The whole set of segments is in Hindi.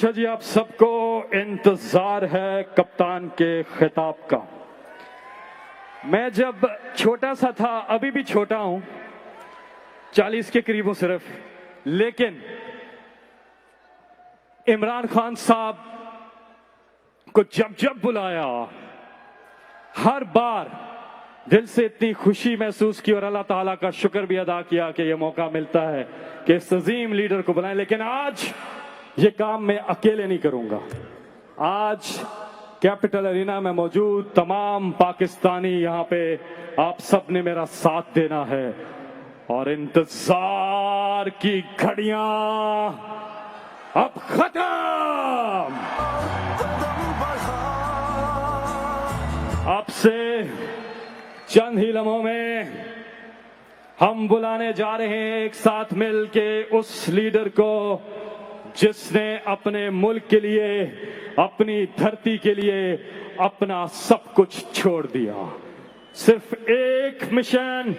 अच्छा जी, आप सबको इंतजार है कप्तान के खिताब का। मैं जब छोटा सा था, अभी भी छोटा हूं, 40 के करीब हूं सिर्फ, लेकिन इमरान खान साहब को जब जब बुलाया, हर बार दिल से इतनी खुशी महसूस की और अल्लाह ताला का शुक्र भी अदा किया कि यह मौका मिलता है कि इस अजीम लीडर को बुलाएं। लेकिन आज ये काम मैं अकेले नहीं करूंगा। आज कैपिटल अरीना में मौजूद तमाम पाकिस्तानी यहाँ पे आप सब ने मेरा साथ देना है और इंतजार की घड़ियां अब खत्म। अब से चंद ही लम्हों में हम बुलाने जा रहे हैं एक साथ मिल के उस लीडर को जिसने अपने मुल्क के लिए, अपनी धरती के लिए अपना सब कुछ छोड़ दिया। सिर्फ एक मिशन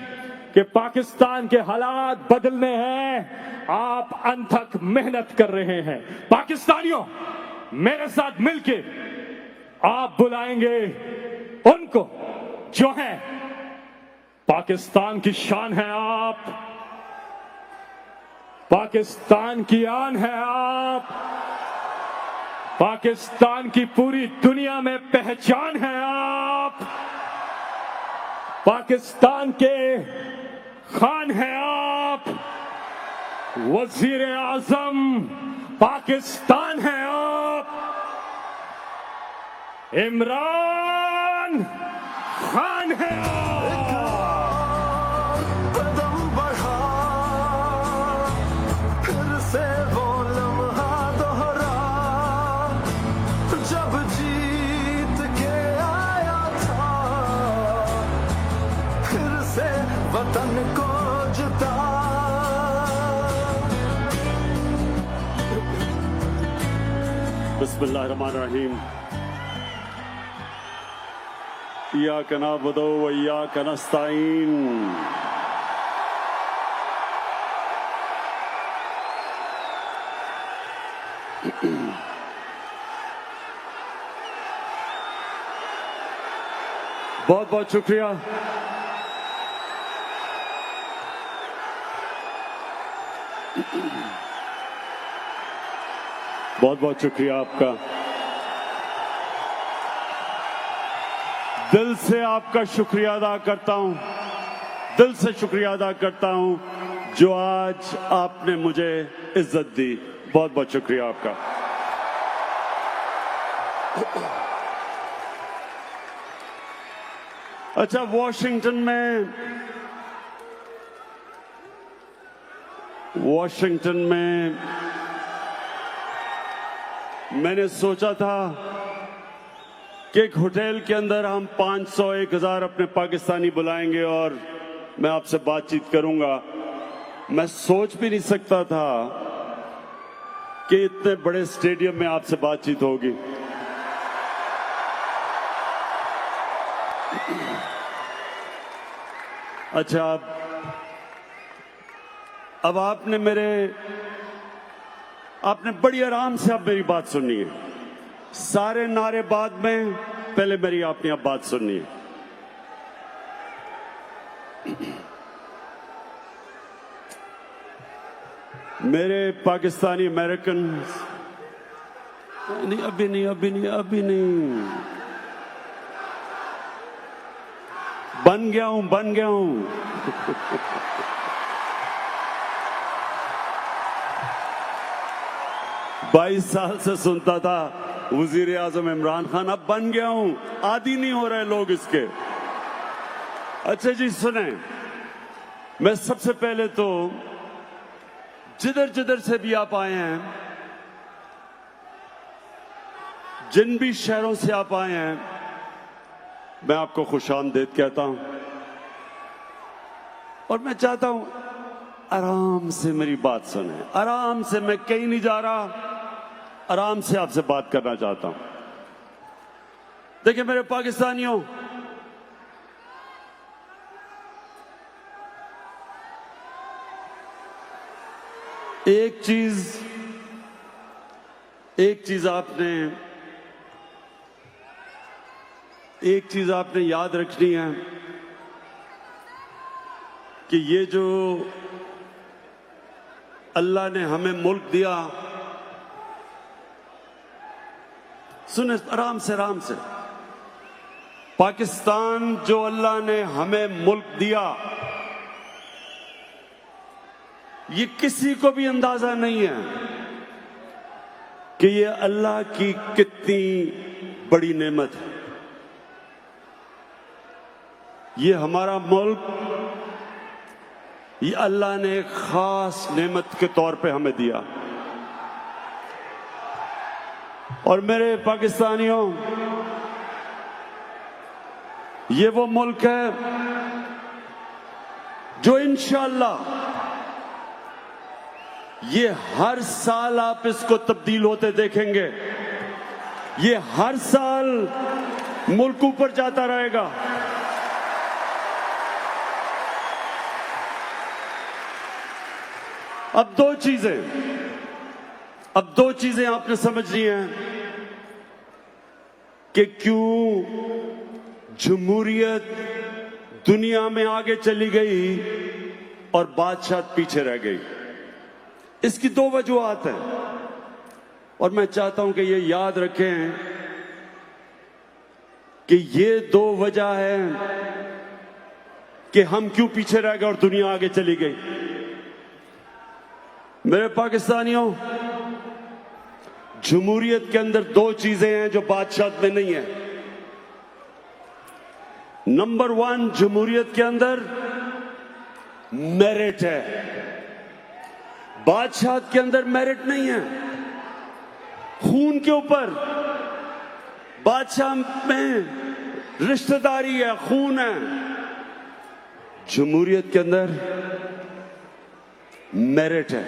कि पाकिस्तान के हालात बदलने हैं। आप अनथक मेहनत कर रहे हैं। पाकिस्तानियों, मेरे साथ मिलके आप बुलाएंगे उनको जो है पाकिस्तान की शान है। आप पाकिस्तान की आन है। आप पाकिस्तान की पूरी दुनिया में पहचान है। आप पाकिस्तान के खान है। आप वजीर आजम पाकिस्तान है। आप इमरान खान है। वतन को जुदा बिस्मिल्लाहिर्रहमानिर्रहीम। इय्याका नअबुदु व इय्याका नस्तईन। बहुत बहुत शुक्रिया। बहुत बहुत शुक्रिया आपका। दिल से आपका शुक्रिया अदा करता हूं, दिल से शुक्रिया अदा करता हूं जो आज आपने मुझे इज्जत दी। बहुत बहुत शुक्रिया आपका। अच्छा, वॉशिंगटन में मैंने सोचा था कि एक होटल के अंदर हम 500-1000 अपने पाकिस्तानी बुलाएंगे और मैं आपसे बातचीत करूंगा। मैं सोच भी नहीं सकता था कि इतने बड़े स्टेडियम में आपसे बातचीत होगी। अच्छा, अब आपने बड़ी आराम से अब मेरी बात सुननी है। सारे नारे बाद में, पहले मेरी आपने अब बात सुननी है। मेरे पाकिस्तानी अमेरिकन, नहीं अभी नहीं बन गया हूं। 22 साल से सुनता था वजीर आजम इमरान खान, अब बन गया हूं। आदी नहीं हो रहे लोग इसके। अच्छा जी सुने, मैं सबसे पहले तो जिधर से भी आप आए हैं, जिन भी शहरों से आप आए हैं, मैं आपको खुशामदीद कहता हूं और मैं चाहता हूं आराम से मेरी बात सुने। आराम से, मैं कहीं नहीं जा रहा, आराम से आपसे बात करना चाहता हूं। देखिए मेरे पाकिस्तानियों, एक चीज एक चीज आपने याद रखनी है कि ये जो अल्लाह ने हमें मुल्क दिया, सुने आराम से, पाकिस्तान जो अल्लाह ने हमें मुल्क दिया, ये किसी को भी अंदाजा नहीं है कि ये अल्लाह की कितनी बड़ी नेमत है। ये हमारा मुल्क, ये अल्लाह ने एक खास नेमत के तौर पे हमें दिया। और मेरे पाकिस्तानियों, ये वो मुल्क है जो इंशाअल्लाह ये हर साल आप इसको तब्दील होते देखेंगे। ये हर साल मुल्क ऊपर जाता रहेगा। अब दो चीजें आपने समझनी है कि क्यों जमहूरियत दुनिया में आगे चली गई और बादशाह पीछे रह गई। इसकी दो वजूहात हैं और मैं चाहता हूं कि ये याद रखें कि ये दो वजह है कि हम क्यों पीछे रह गए और दुनिया आगे चली गई। मेरे पाकिस्तानियों, जमहूरियत के अंदर दो चीजें हैं जो बादशाह में नहीं है। नंबर 1, जमहूरियत के अंदर मेरिट है। बादशाह के अंदर मेरिट नहीं है। खून के ऊपर बादशाह में रिश्तेदारी है, खून है। जमहूरियत के अंदर मेरिट है।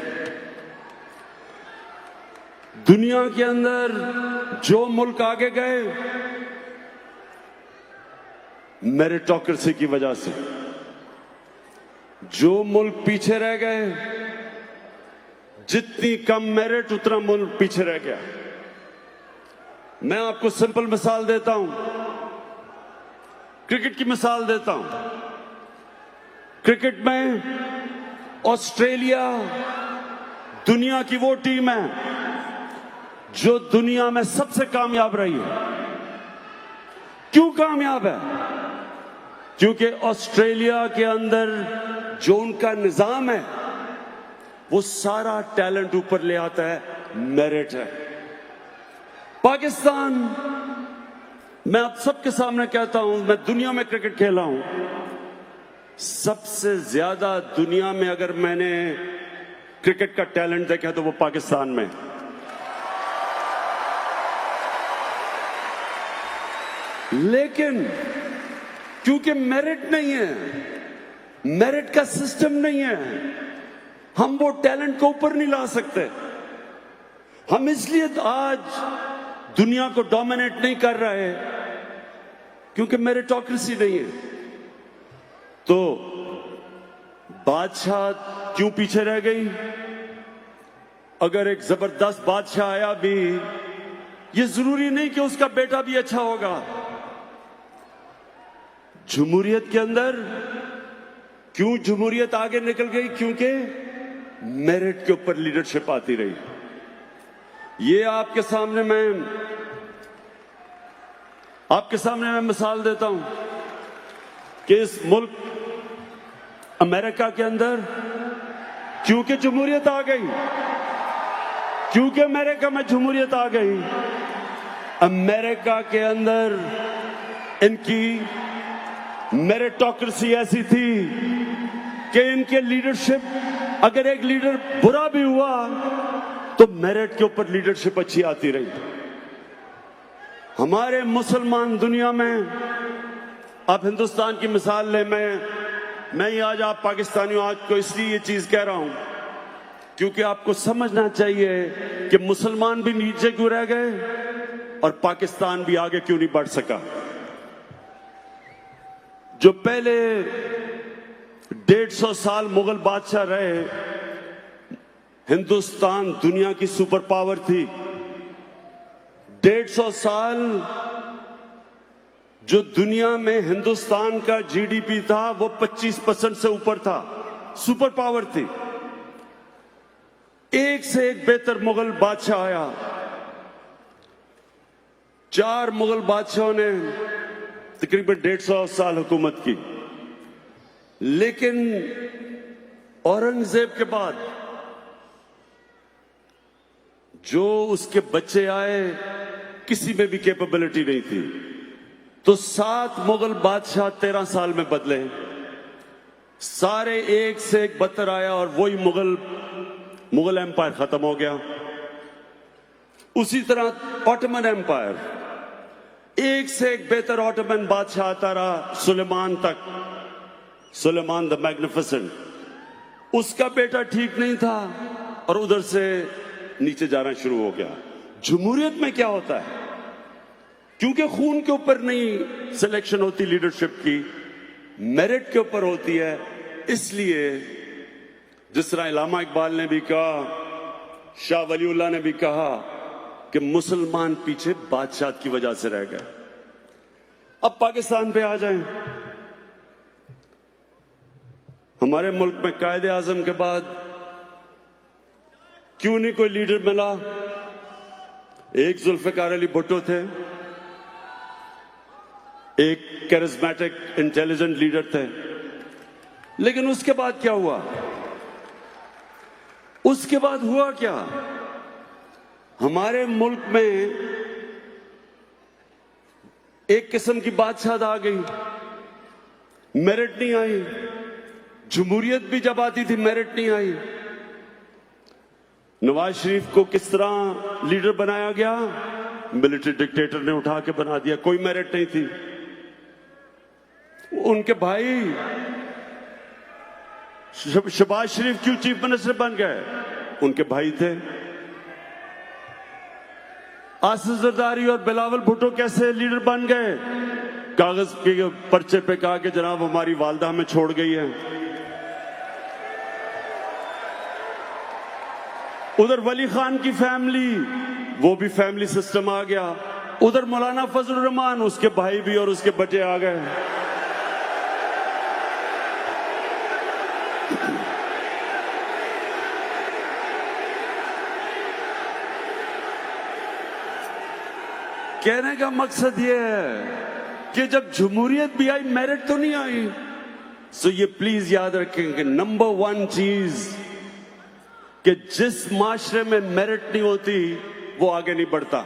दुनिया के अंदर जो मुल्क आगे गए मेरिटोक्रेसी की वजह से, जो मुल्क पीछे रह गए, जितनी कम मेरिट उतना मुल्क पीछे रह गया। मैं आपको सिंपल मिसाल देता हूं, क्रिकेट की मिसाल देता हूं। क्रिकेट में ऑस्ट्रेलिया दुनिया की वो टीम है जो दुनिया में सबसे कामयाब रही है। क्यों कामयाब है? क्योंकि ऑस्ट्रेलिया के अंदर जो उनका निजाम है वो सारा टैलेंट ऊपर ले आता है, मेरिट है। पाकिस्तान, मैं आप सबके सामने कहता हूं, मैं दुनिया में क्रिकेट खेला हूं, सबसे ज्यादा दुनिया में अगर मैंने क्रिकेट का टैलेंट देखा तो वो पाकिस्तान में। लेकिन क्योंकि मेरिट नहीं है, मेरिट का सिस्टम नहीं है, हम वो टैलेंट को ऊपर नहीं ला सकते। हम इसलिए आज दुनिया को डोमिनेट नहीं कर रहे क्योंकि मेरिटोक्रेसी नहीं है। तो बादशाह क्यों पीछे रह गई? अगर एक जबरदस्त बादशाह आया भी, ये जरूरी नहीं कि उसका बेटा भी अच्छा होगा। जमहूरियत के अंदर क्यों जमहूरियत आगे निकल गई? क्योंकि मेरिट के ऊपर लीडरशिप आती रही। ये आपके सामने मैं मिसाल देता हूं कि इस मुल्क अमेरिका के अंदर क्योंकि जमहूरियत आ गई, क्योंकि अमेरिका में जमहूरियत आ गई, अमेरिका के अंदर इनकी मेरिटोक्रेसी ऐसी थी कि इनके लीडरशिप, अगर एक लीडर बुरा भी हुआ तो मेरिट के ऊपर लीडरशिप अच्छी आती रही। हमारे मुसलमान दुनिया में, आप हिंदुस्तान की मिसाल लें, मैं ही आज आप पाकिस्तानियों आज को इसलिए ये चीज कह रहा हूं क्योंकि आपको समझना चाहिए कि मुसलमान भी नीचे क्यों रह गए और पाकिस्तान भी आगे क्यों नहीं बढ़ सका। जो पहले 150 साल मुगल बादशाह रहे, हिंदुस्तान दुनिया की सुपर पावर थी। 150 साल जो दुनिया में हिंदुस्तान का जीडीपी था वो 25% से ऊपर था, सुपर पावर थी। एक से एक बेहतर मुगल बादशाह आया। 4 मुगल बादशाहों ने तकरीबन 150 साल हुकूमत की, लेकिन औरंगजेब के बाद जो उसके बच्चे आए किसी में भी कैपेबिलिटी नहीं थी। तो 7 मुगल बादशाह 13 साल में बदले, सारे एक से एक बदतर आया और वही मुगल एम्पायर खत्म हो गया। उसी तरह ऑटोमन एम्पायर, एक से एक बेहतर ऑटोमन बादशाह आता रहा सुलेमान तक, सुलेमान द मैग्निफिसेंट। उसका बेटा ठीक नहीं था और उधर से नीचे जाना शुरू हो गया। जमहूरियत में क्या होता है, क्योंकि खून के ऊपर नहीं सिलेक्शन होती लीडरशिप की, मेरिट के ऊपर होती है। इसलिए जिस तरह इलामा इकबाल ने भी कहा, शाह वलीउल्लाह ने भी कहा कि मुसलमान पीछे बादशाह की वजह से रह गए। अब पाकिस्तान पे आ जाएं। हमारे मुल्क में कायदे आजम के बाद क्यों नहीं कोई लीडर मिला? एक जुल्फिकार अली भुट्टो थे, एक कैरिस्मेटिक इंटेलिजेंट लीडर थे, लेकिन उसके बाद क्या हुआ? उसके बाद हुआ क्या? हमारे मुल्क में एक किस्म की बादशाहत आ गई, मेरिट नहीं आई। जमहूरियत भी जब आती थी मेरिट नहीं आई। नवाज शरीफ को किस तरह लीडर बनाया गया? मिलिट्री डिक्टेटर ने उठा के बना दिया, कोई मेरिट नहीं थी। उनके भाई शहबाज शरीफ क्यों चीफ मिनिस्टर बन गए? उनके भाई थे। आसिफ जरदारी और बिलावल भुट्टो कैसे लीडर बन गए? कागज के पर्चे पे कहा कि जनाब हमारी वालदा हमें छोड़ गई है। उधर वली खान की फैमिली, वो भी फैमिली सिस्टम आ गया। उधर मौलाना फजल रहमान, उसके भाई भी और उसके बच्चे आ गए। कहने का मकसद यह है कि जब जमहूरियत भी आई, मेरिट तो नहीं आई। सो ये प्लीज याद रखें कि नंबर 1 चीज कि जिस माशरे में मेरिट नहीं होती वो आगे नहीं बढ़ता।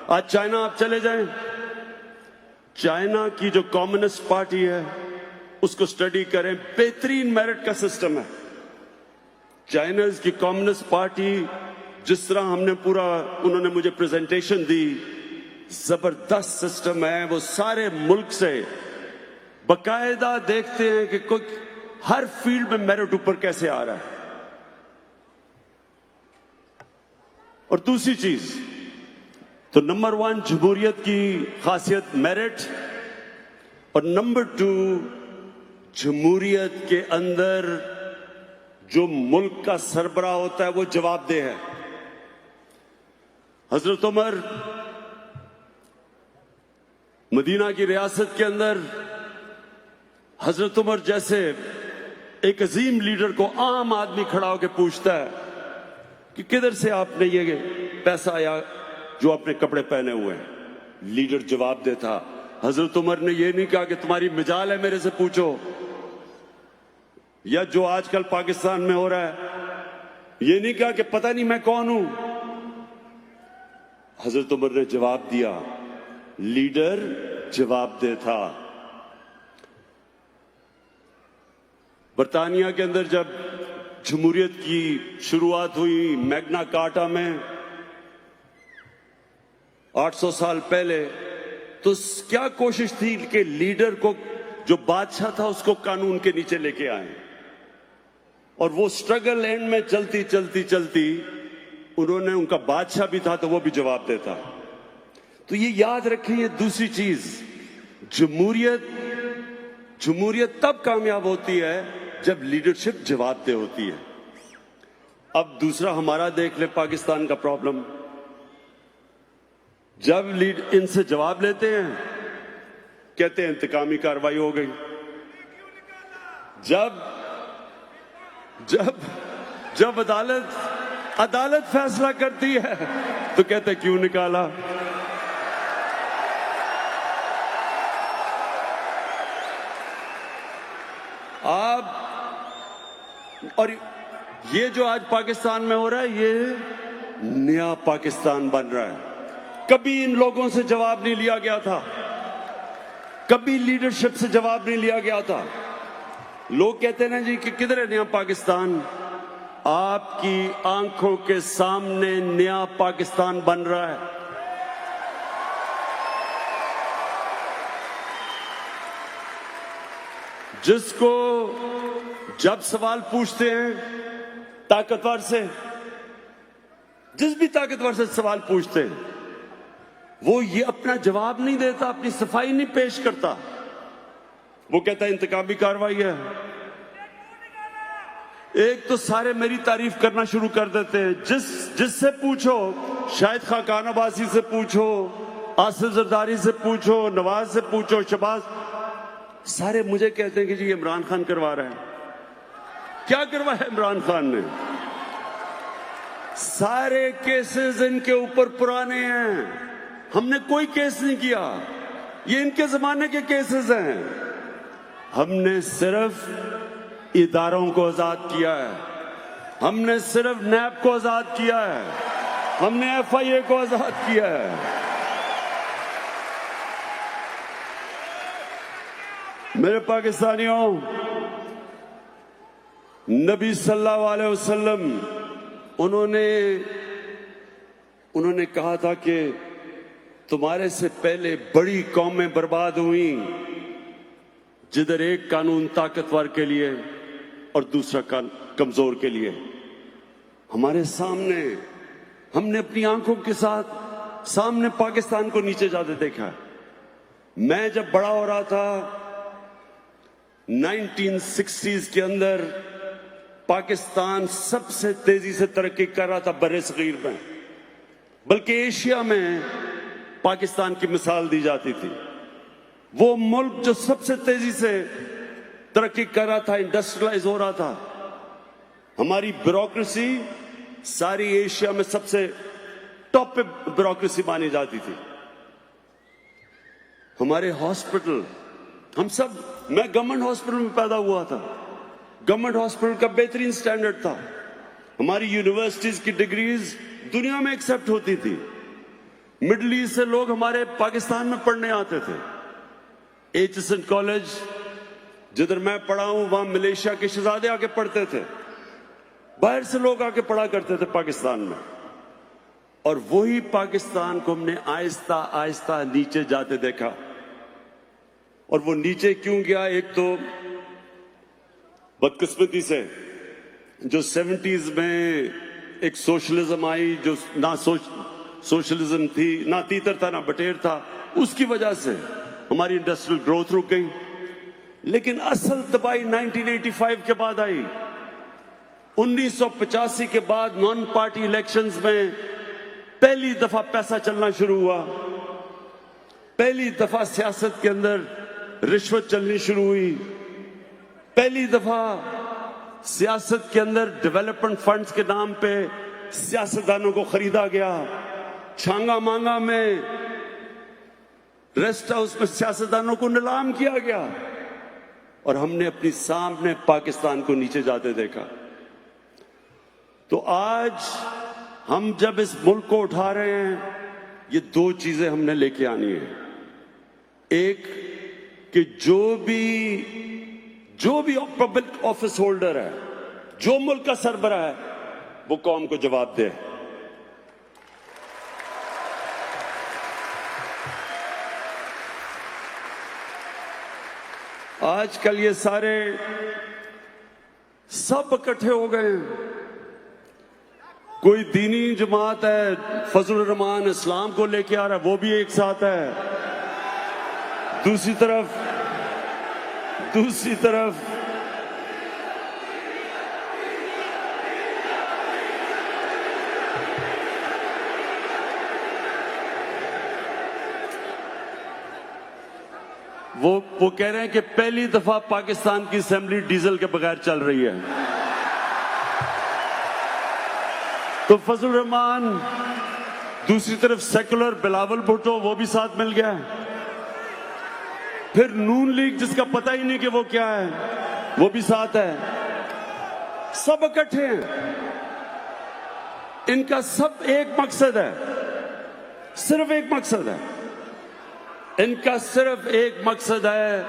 आज चाइना आप चले जाएं, चाइना की जो कम्युनिस्ट पार्टी है उसको स्टडी करें, बेहतरीन मेरिट का सिस्टम है। चाइना की कम्युनिस्ट पार्टी, जिस तरह हमने पूरा, उन्होंने मुझे प्रेजेंटेशन दी, जबरदस्त सिस्टम है। वो सारे मुल्क से बकायदा देखते हैं कि कोई हर फील्ड में मेरिट ऊपर कैसे आ रहा है। और दूसरी चीज तो नंबर 1 जमहूरियत की खासियत मेरिट, और नंबर 2 जमहूरियत के अंदर जो मुल्क का सरबराह होता है वो जवाबदेह है। हजरत उमर मदीना की रियासत के अंदर, हजरत उमर जैसे एक अजीम लीडर को आम आदमी खड़ा होकर पूछता है कि किधर से आपने ये पैसा आया जो आपने कपड़े पहने हुए हैं? लीडर जवाब देता। हजरत उमर ने ये नहीं कहा कि तुम्हारी मिजाल है मेरे से पूछो, या जो आजकल पाकिस्तान में हो रहा है ये नहीं कहा कि पता नहीं मैं कौन हूं। हजरत उमर ने जवाब दिया, लीडर जवाब देता। बरतानिया के अंदर जब जमहूरियत की शुरुआत हुई, मैग्ना कार्टा में 800 साल पहले, तो क्या कोशिश थी कि लीडर को, जो बादशाह था, उसको कानून के नीचे लेके आए। और वो स्ट्रगल एंड में चलती चलती चलती उन्होंने, उनका बादशाह भी था तो वो भी जवाब देता। तो ये याद रखें, ये दूसरी चीज, जमहूरियत तब कामयाब होती है जब लीडरशिप जवाबदेह होती है। अब दूसरा हमारा देख ले पाकिस्तान का प्रॉब्लम। जब लीड इनसे जवाब लेते हैं कहते हैं इंतकामी कार्रवाई हो गई। जब जब जब अदालत फैसला करती है तो कहते हैं क्यों निकाला। आप और ये जो आज पाकिस्तान में हो रहा है ये नया पाकिस्तान बन रहा है। कभी इन लोगों से जवाब नहीं लिया गया था, कभी लीडरशिप से जवाब नहीं लिया गया था। लोग कहते हैं ना जी कि किधर है नया पाकिस्तान। आपकी आंखों के सामने नया पाकिस्तान बन रहा है। जिसको जब सवाल पूछते हैं ताकतवर से, जिस भी ताकतवर से सवाल पूछते हैं वो ये अपना जवाब नहीं देता, अपनी सफाई नहीं पेश करता। वो कहता है इंतकामी कार्रवाई है। एक तो सारे मेरी तारीफ करना शुरू कर देते हैं। जिससे पूछो, शाहिद खाकान अब्बासी से पूछो, आसिफ जरदारी से पूछो, नवाज से पूछो, शहबाज, सारे मुझे कहते हैं कि जी इमरान खान करवा रहा है। क्या करवाया इमरान खान ने? सारे केसेस इनके ऊपर पुराने हैं, हमने कोई केस नहीं किया, ये इनके जमाने के केसेस हैं। हमने सिर्फ इदारों को आजाद किया है, हमने सिर्फ नैब को आजाद किया है, हमने FIA को आजाद किया है। मेरे पाकिस्तानियों, नबी सल्लल्लाहु अलैहि वसल्लम उन्होंने कहा था कि तुम्हारे से पहले बड़ी कौमें बर्बाद हुई जिधर एक कानून ताकतवर के लिए और दूसरा कमजोर के लिए। हमारे सामने, हमने अपनी आंखों के साथ सामने पाकिस्तान को नीचे जाते देखा। मैं जब बड़ा हो रहा था 1960s के अंदर पाकिस्तान सबसे तेजी से तरक्की कर रहा था बर्रे-सगीर में, बल्कि एशिया में पाकिस्तान की मिसाल दी जाती थी। वो मुल्क जो सबसे तेजी से तरक्की कर रहा था, इंडस्ट्रियलाइज हो रहा था। हमारी ब्यूरोक्रेसी सारी एशिया में सबसे टॉप पे ब्यूरोक्रेसी मानी जाती थी। हमारे हॉस्पिटल, मैं गवर्नमेंट हॉस्पिटल में पैदा हुआ था। गवर्नमेंट हॉस्पिटल का बेहतरीन स्टैंडर्ड था। हमारी यूनिवर्सिटीज की डिग्रीज दुनिया में एक्सेप्ट होती थी। मिडिल ईस्ट से लोग हमारे पाकिस्तान में पढ़ने आते थे। HSN कॉलेज जिधर मैं पढ़ा हूं, वहां मलेशिया के शहजादे आके पढ़ते थे, बाहर से लोग आके पढ़ा करते थे पाकिस्तान में। और वही पाकिस्तान को हमने आहिस्ता आहिस्ता नीचे जाते देखा। और वो नीचे क्यों गया? एक तो बदकिस्मती से जो 70s में एक सोशलिज्म आई, जो ना सोशलिज्म थी, ना तीतर था ना बटेर था, उसकी वजह से हमारी इंडस्ट्रियल ग्रोथ रुक गई। लेकिन असल तबाही 1985 के बाद आई। 1985 के बाद नॉन पार्टी इलेक्शंस में पहली दफा पैसा चलना शुरू हुआ। पहली दफा सियासत के अंदर रिश्वत चलनी शुरू हुई। पहली दफा सियासत के अंदर डेवलपमेंट फंड्स के नाम पे सियासतदानों को खरीदा गया। छांगा मांगा में, रेस्ट हाउस में सियासतदानों को नीलाम किया गया। और हमने अपनी सामने पाकिस्तान को नीचे जाते देखा। तो आज हम जब इस मुल्क को उठा रहे हैं, ये दो चीजें हमने लेके आनी है। एक कि जो भी पब्लिक ऑफिस होल्डर है, जो मुल्क का सरबराह है, वो कौम को जवाब दे। आजकल ये सारे सब इकट्ठे हो गए हैं। कोई दीनी जमात है, फजल रहमान इस्लाम को लेके आ रहा है, वो भी एक साथ है। दूसरी तरफ वो कह रहे हैं कि पहली दफा पाकिस्तान की असेंबली डीजल के बगैर चल रही है। तो फजल रहमान, दूसरी तरफ सेकुलर बिलावल भुट्टो, वो भी साथ मिल गया है। फिर नून लीग, जिसका पता ही नहीं कि वो क्या है, वो भी साथ है। सब इकट्ठे हैं। इनका सब एक मकसद है, सिर्फ एक मकसद है। इनका सिर्फ एक मकसद है।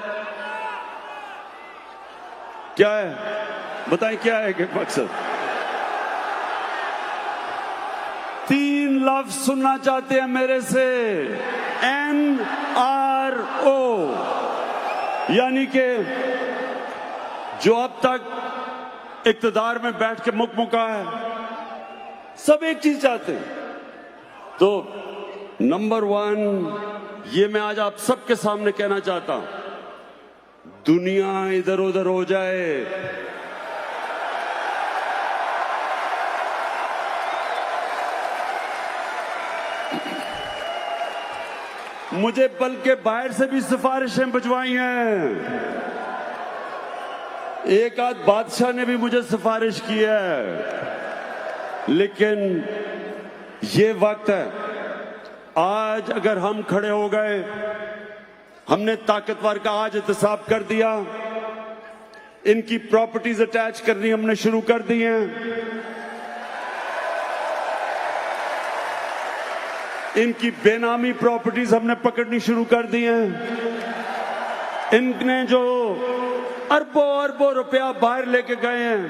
क्या है? बताएं क्या है एक मकसद? 3 लफ्ज सुनना चाहते हैं मेरे से, NRO, यानी कि जो अब तक इक्तदार में बैठ के मुकमुका है, सब एक चीज चाहते हैं। तो नंबर 1, ये मैं आज आप सबके सामने कहना चाहता हूं, दुनिया इधर उधर हो जाए, मुझे बल्कि बाहर से भी सिफारिशें भिजवाई हैं। एक आध बादशाह ने भी मुझे सिफारिश की है। लेकिन ये वक्त है, आज अगर हम खड़े हो गए, हमने ताकतवर का आज एहतसाब कर दिया, इनकी प्रॉपर्टीज अटैच करनी हमने शुरू कर दी हैं, इनकी बेनामी प्रॉपर्टीज हमने पकड़नी शुरू कर दी हैं, इनने जो अरबों अरबों रुपया बाहर लेके गए हैं,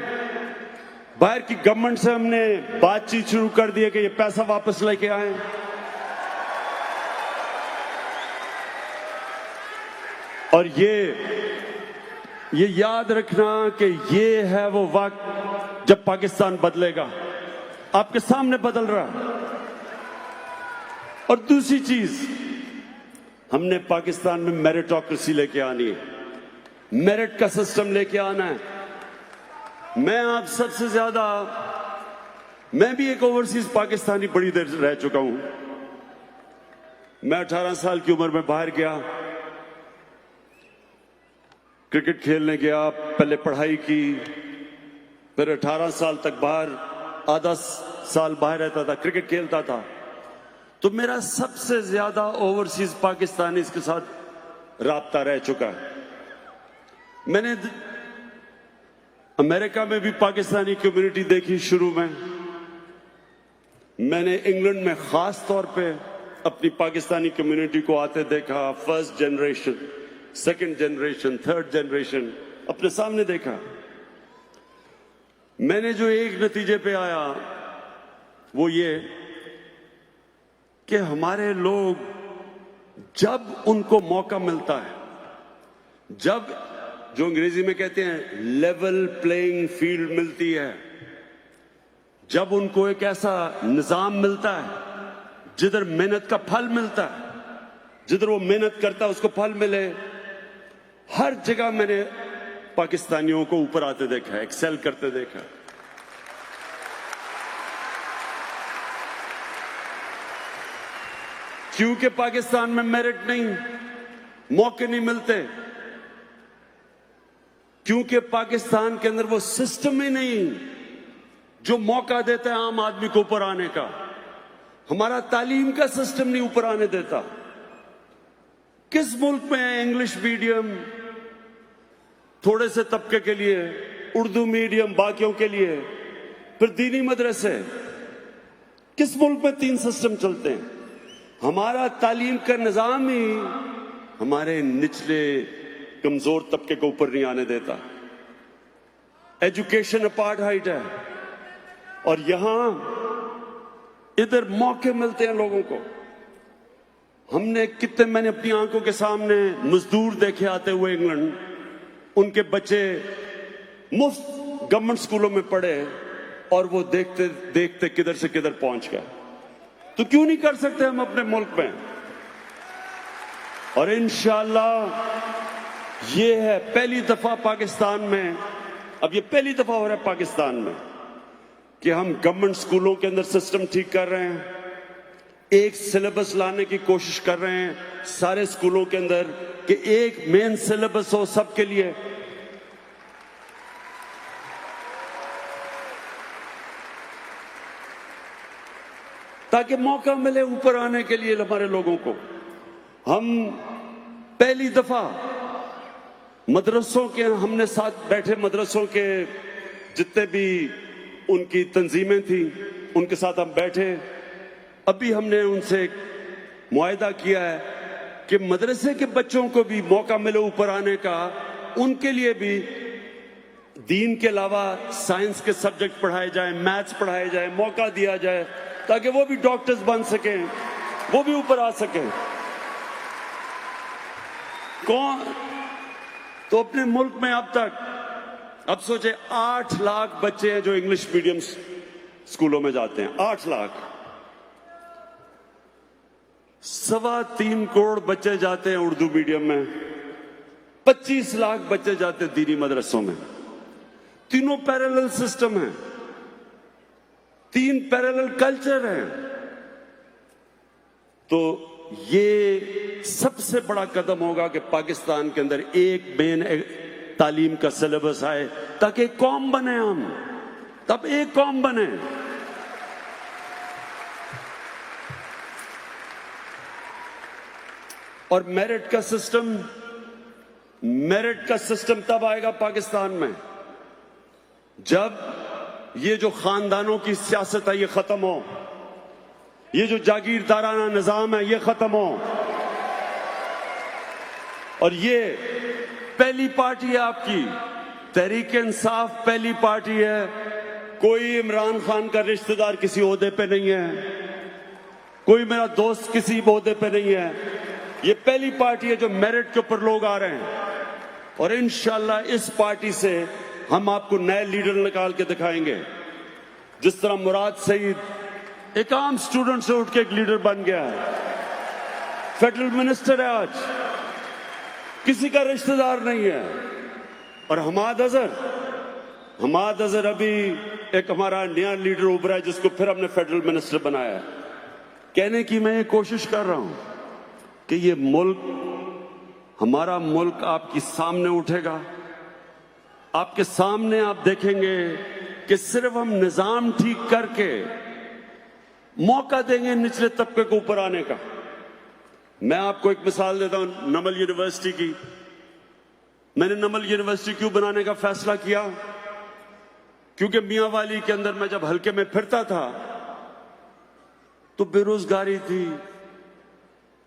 बाहर की गवर्नमेंट से हमने बातचीत शुरू कर दी है कि ये पैसा वापस लेके आए। और ये याद रखना कि ये है वो वक्त जब पाकिस्तान बदलेगा। आपके सामने बदल रहा है। और दूसरी चीज, हमने पाकिस्तान में मेरिटोक्रेसी लेके आनी है, मेरिट का सिस्टम लेके आना है। मैं आप सबसे ज्यादा, मैं भी एक ओवरसीज पाकिस्तानी बड़ी देर रह चुका हूं। मैं 18 साल की उम्र में बाहर गया, क्रिकेट खेलने गया, पहले पढ़ाई की, फिर 18 साल तक बाहर, आधा साल बाहर रहता था, क्रिकेट खेलता था। तो मेरा सबसे ज्यादा ओवरसीज पाकिस्तानी के साथ राब्ता रह चुका है। मैंने अमेरिका में भी पाकिस्तानी कम्युनिटी देखी शुरू में। मैंने इंग्लैंड में खास तौर पे अपनी पाकिस्तानी कम्युनिटी को आते देखा। First generation, second generation, third generation अपने सामने देखा। मैंने जो एक नतीजे पे आया वो ये कि हमारे लोग, जब उनको मौका मिलता है, जब जो अंग्रेजी में कहते हैं लेवल प्लेइंग फील्ड मिलती है, जब उनको एक ऐसा निजाम मिलता है जिधर मेहनत का फल मिलता है, जिधर वो मेहनत करता है उसको फल मिले, हर जगह मैंने पाकिस्तानियों को ऊपर आते देखा है, एक्सेल करते देखा। क्योंकि पाकिस्तान में मेरिट नहीं, मौके नहीं मिलते, क्योंकि पाकिस्तान के अंदर वो सिस्टम ही नहीं जो मौका देता है आम आदमी को ऊपर आने का। हमारा तालीम का सिस्टम नहीं ऊपर आने देता। किस मुल्क में है इंग्लिश मीडियम थोड़े से तबके के लिए, उर्दू मीडियम बाकियों के लिए, फिर दीनी मदरसे? किस मुल्क में 3 सिस्टम चलते हैं? हमारा तालीम का निजाम ही हमारे निचले कमजोर तबके को ऊपर नहीं आने देता। एजुकेशन अपार्थाइड है। और यहां इधर मौके मिलते हैं लोगों को। हमने कितने, मैंने अपनी आंखों के सामने मजदूर देखे आते हुए इंग्लैंड, उनके बच्चे मुफ्त गवर्नमेंट स्कूलों में पढ़े और वो देखते देखते किधर से किधर पहुंच गए। तो क्यों नहीं कर सकते हम अपने मुल्क में? और इंशाअल्लाह ये है पहली दफा पाकिस्तान में, अब ये पहली दफा हो रहा है पाकिस्तान में कि हम गवर्नमेंट स्कूलों के अंदर सिस्टम ठीक कर रहे हैं, एक सिलेबस लाने की कोशिश कर रहे हैं सारे स्कूलों के अंदर कि एक मेन सिलेबस हो सबके लिए। ताकि मौका मिले ऊपर आने के लिए हमारे लोगों को। हम पहली दफा मदरसों के, हमने साथ बैठे मदरसों के जितने भी उनकी तंजीमें थी उनके साथ हम बैठे। अभी हमने उनसे मुआहदा किया है कि मदरसे के बच्चों को भी मौका मिले ऊपर आने का, उनके लिए भी दीन के अलावा साइंस के सब्जेक्ट पढ़ाए जाएं, मैथ्स पढ़ाए जाएं, मौका दिया जाए ताकि वो भी डॉक्टर्स बन सकें, वो भी ऊपर आ सकें। कौन तो अपने मुल्क में अब तक, अब सोचे 8 लाख बच्चे हैं जो इंग्लिश मीडियम स्कूलों में जाते हैं। 8 लाख। 3.25 करोड़ बच्चे जाते हैं उर्दू मीडियम में। 25 लाख बच्चे जाते हैं दीनी मदरसों में। तीनों पैरेलल सिस्टम है, 3 पैरेलल कल्चर हैं। तो ये सबसे बड़ा कदम होगा कि पाकिस्तान के अंदर एक मेन तालीम का सिलेबस आए ताकि एक कौम बने हम, तब एक कौम बने। और मेरिट का सिस्टम तब आएगा पाकिस्तान में जब ये जो खानदानों की सियासत है ये खत्म हो, ये जो जागीरदाराना निजाम है ये खत्म हो। और ये पहली पार्टी है आपकी, तहरीक इंसाफ पहली पार्टी है। कोई इमरान खान का रिश्तेदार किसी ओहदे पे नहीं है, कोई मेरा दोस्त किसी ओहदे पे नहीं है। ये पहली पार्टी है जो मेरिट के ऊपर लोग आ रहे हैं। और इंशाल्लाह इस पार्टी से हम आपको नए लीडर निकाल के दिखाएंगे। जिस तरह मुराद सईद एक आम स्टूडेंट से उठ के एक लीडर बन गया है, फेडरल मिनिस्टर है आज, किसी का रिश्तेदार नहीं है। और हमाद अजहर अभी एक हमारा नया लीडर उभरा है जिसको फिर हमने फेडरल मिनिस्टर बनाया है। कहने की मैं ये कोशिश कर रहा हूं कि ये मुल्क, हमारा मुल्क आपके सामने उठेगा। आपके सामने आप देखेंगे कि सिर्फ हम निजाम ठीक करके मौका देंगे निचले तबके को ऊपर आने का। मैं आपको एक मिसाल देता हूं नमल यूनिवर्सिटी की। मैंने नमल यूनिवर्सिटी क्यों बनाने का फैसला किया? क्योंकि मियांवाली के अंदर मैं जब हल्के में फिरता था तो बेरोजगारी थी,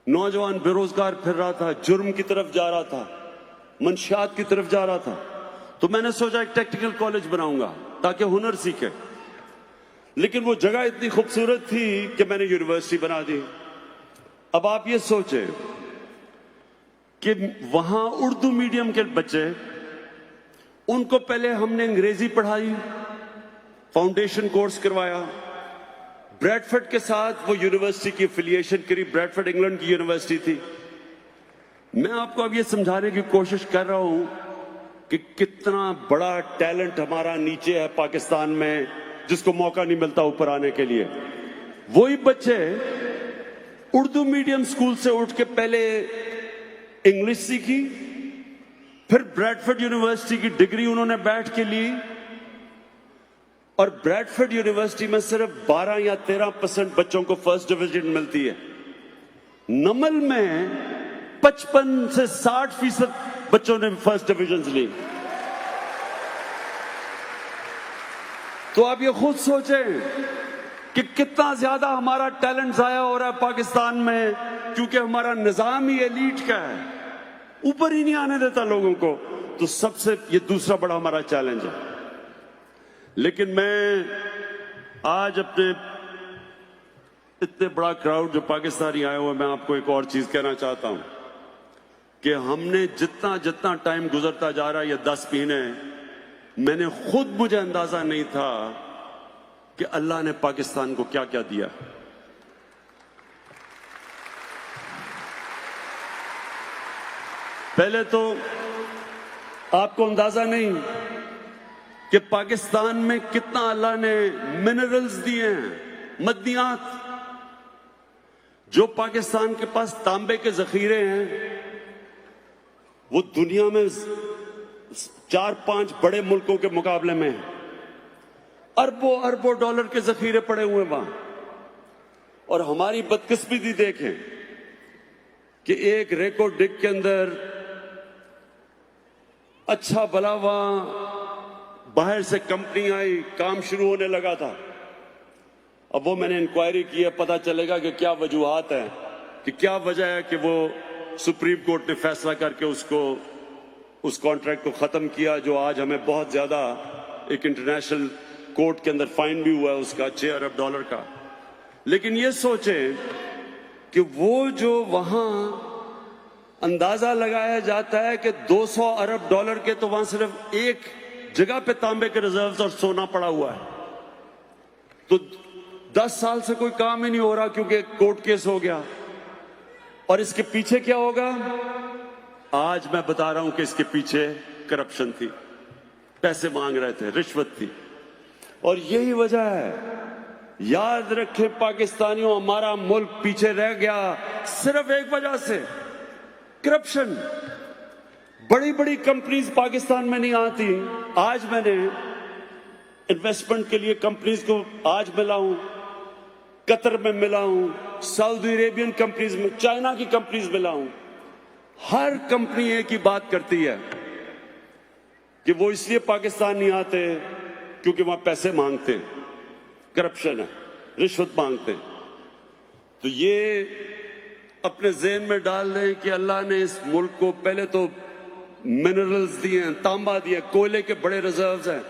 नौजवान बेरोजगार फिर रहा था, जुर्म की तरफ जा रहा था, मंशियात की तरफ जा रहा था। तो मैंने सोचा एक टेक्निकल कॉलेज बनाऊंगा ताकि हुनर सीखे। लेकिन वो जगह इतनी खूबसूरत थी कि मैंने यूनिवर्सिटी बना दी। अब आप ये सोचें कि वहां उर्दू मीडियम के बच्चे, उनको पहले हमने अंग्रेजी पढ़ाई, फाउंडेशन कोर्स करवाया, ब्रैडफोर्ड के साथ वो यूनिवर्सिटी की एफिलिएशन करी। ब्रैडफोर्ड इंग्लैंड की यूनिवर्सिटी थी। मैं आपको अब ये समझाने की कोशिश कर रहा हूं कि कितना बड़ा टैलेंट हमारा नीचे है पाकिस्तान में, जिसको मौका नहीं मिलता ऊपर आने के लिए। वही बच्चे उर्दू मीडियम स्कूल से उठ के पहले इंग्लिश सीखी, फिर ब्रैडफोर्ड यूनिवर्सिटी की डिग्री उन्होंने बैठ के ली। और ब्रैडफोर्ड यूनिवर्सिटी में सिर्फ 12 या 13% बच्चों को फर्स्ट डिवीजन मिलती है। नमल में 55 से 60% बच्चों ने फर्स्ट डिवीजन ली। तो आप ये खुद सोचें कि कितना ज्यादा हमारा टैलेंट जाया हो रहा है पाकिस्तान में, क्योंकि हमारा निजाम ही एलीट का है, ऊपर ही नहीं आने देता लोगों को। तो सबसे ये दूसरा बड़ा हमारा चैलेंज है। लेकिन मैं आज अपने इतने बड़ा क्राउड जो पाकिस्तानी आए हुए, मैं आपको एक और चीज कहना चाहता हूं कि हमने जितना जितना टाइम गुजरता जा रहा है, ये 10 महीने, मैंने खुद, मुझे अंदाजा नहीं था कि अल्लाह ने पाकिस्तान को क्या क्या दिया। पहले तो आपको अंदाजा नहीं कि पाकिस्तान में कितना अल्लाह ने मिनरल्स दिए हैं, मदनियात। जो पाकिस्तान के पास तांबे के जखीरे हैं वो दुनिया में 4-5 बड़े मुल्कों के मुकाबले में अरबों अरबों डॉलर के जखीरे पड़े हुए वहां। और हमारी बदकिस्मती देखें कि एक रेको डिग के अंदर अच्छा भला वहां बाहर से कंपनी आई, काम शुरू होने लगा था। अब वो मैंने इंक्वायरी की है, पता चलेगा कि क्या वजूहात है, कि क्या वजह है कि वो सुप्रीम कोर्ट ने फैसला करके उस कॉन्ट्रैक्ट को खत्म किया, जो आज हमें बहुत ज्यादा एक इंटरनेशनल कोर्ट के अंदर फाइन भी हुआ है उसका $6 अरब का। लेकिन ये सोचें कि वो जो वहां अंदाजा लगाया जाता है कि $200 अरब के तो वहां सिर्फ एक जगह पे तांबे के रिजर्व्स और सोना पड़ा हुआ है, तो 10 साल से कोई काम ही नहीं हो रहा क्योंकि कोर्ट केस हो गया। और इसके पीछे क्या होगा? आज मैं बता रहा हूं कि इसके पीछे करप्शन थी, पैसे मांग रहे थे, रिश्वत थी। और यही वजह है, याद रखें पाकिस्तानियों, हमारा मुल्क पीछे रह गया सिर्फ एक वजह से, करप्शन। बड़ी बड़ी कंपनीज पाकिस्तान में नहीं आती। आज मैंने इन्वेस्टमेंट के लिए कंपनीज को आज मिला हूं, कतर में मिला हूं, सऊदी अरेबियन कंपनीज में, चाइना की कंपनीज मिला हूं। हर कंपनी एक ही बात करती है कि वो इसलिए पाकिस्तान नहीं आते क्योंकि वहां पैसे मांगते हैं, करप्शन है, रिश्वत मांगते हैं। तो ये अपने ज़हन में डाल दें कि अल्लाह ने इस मुल्क को पहले तो मिनरल्स दिए हैं, तांबा दिया, कोयले के बड़े रिजर्व्स हैं।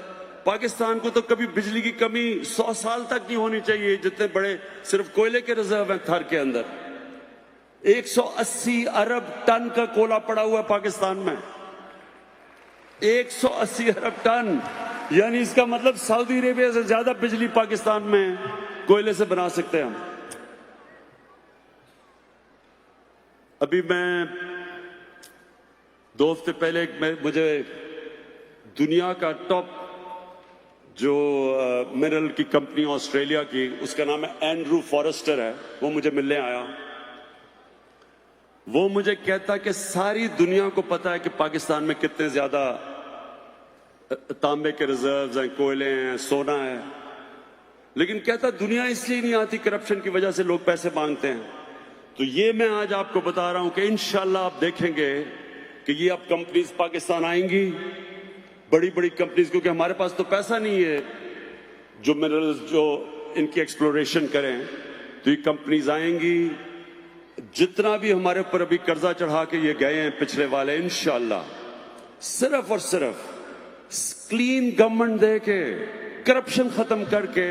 पाकिस्तान को तो कभी बिजली की कमी 100 साल तक नहीं होनी चाहिए, जितने बड़े सिर्फ कोयले के रिजर्व हैं थर के अंदर। 180 अरब टन का कोयला पड़ा हुआ है पाकिस्तान में, 180 अरब टन, यानी इसका मतलब सऊदी अरेबिया से ज्यादा बिजली पाकिस्तान में कोयले से बना सकते हैं हम। अभी मैं 2 हफ्ते पहले मुझे दुनिया का टॉप जो मिनरल की कंपनी ऑस्ट्रेलिया की, उसका नाम है एंड्रू फॉरेस्टर है, वो मुझे मिलने आया। वो मुझे कहता कि सारी दुनिया को पता है कि पाकिस्तान में कितने ज्यादा तांबे के रिजर्व्स हैं, कोयले हैं, सोना है, लेकिन कहता दुनिया इसलिए नहीं आती, करप्शन की वजह से लोग पैसे मांगते हैं। तो ये मैं आज आपको बता रहा हूं कि इंशाल्लाह आप देखेंगे कि ये अब कंपनीज पाकिस्तान आएंगी, बड़ी बड़ी कंपनीज, क्योंकि हमारे पास तो पैसा नहीं है जो मिनरल्स जो इनकी एक्सप्लोरेशन करें। तो ये कंपनीज आएंगी, जितना भी हमारे ऊपर अभी कर्जा चढ़ा के ये गए हैं पिछले वाले, इंशाल्लाह सिर्फ और सिर्फ क्लीन गवर्नमेंट दे के, करप्शन खत्म करके,